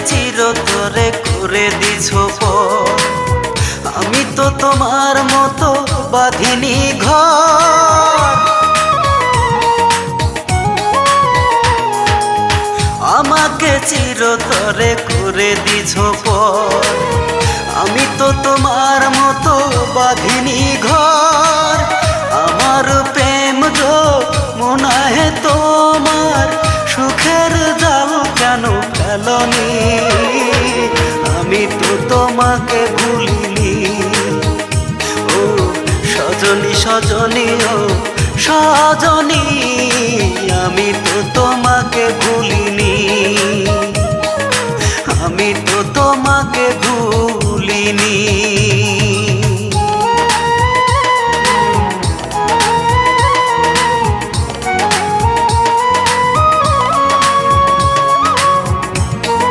চিরতরে করে দিছো পর। আমি তো তোমার মতো বাঁধিনি ঘর, আমাকে চিরতরে করে দিছো পর। আমি তো তোমার মতো বাঁধিনি ঘর, আমার প্রেম যো মনাহে তোমার সুখের জাল কেন ফেলনি। আমি তো তোমাকে ভুলিনি ও সজনী সজনী ও সজনী, আমি তো তোমাকে ভুলিনি।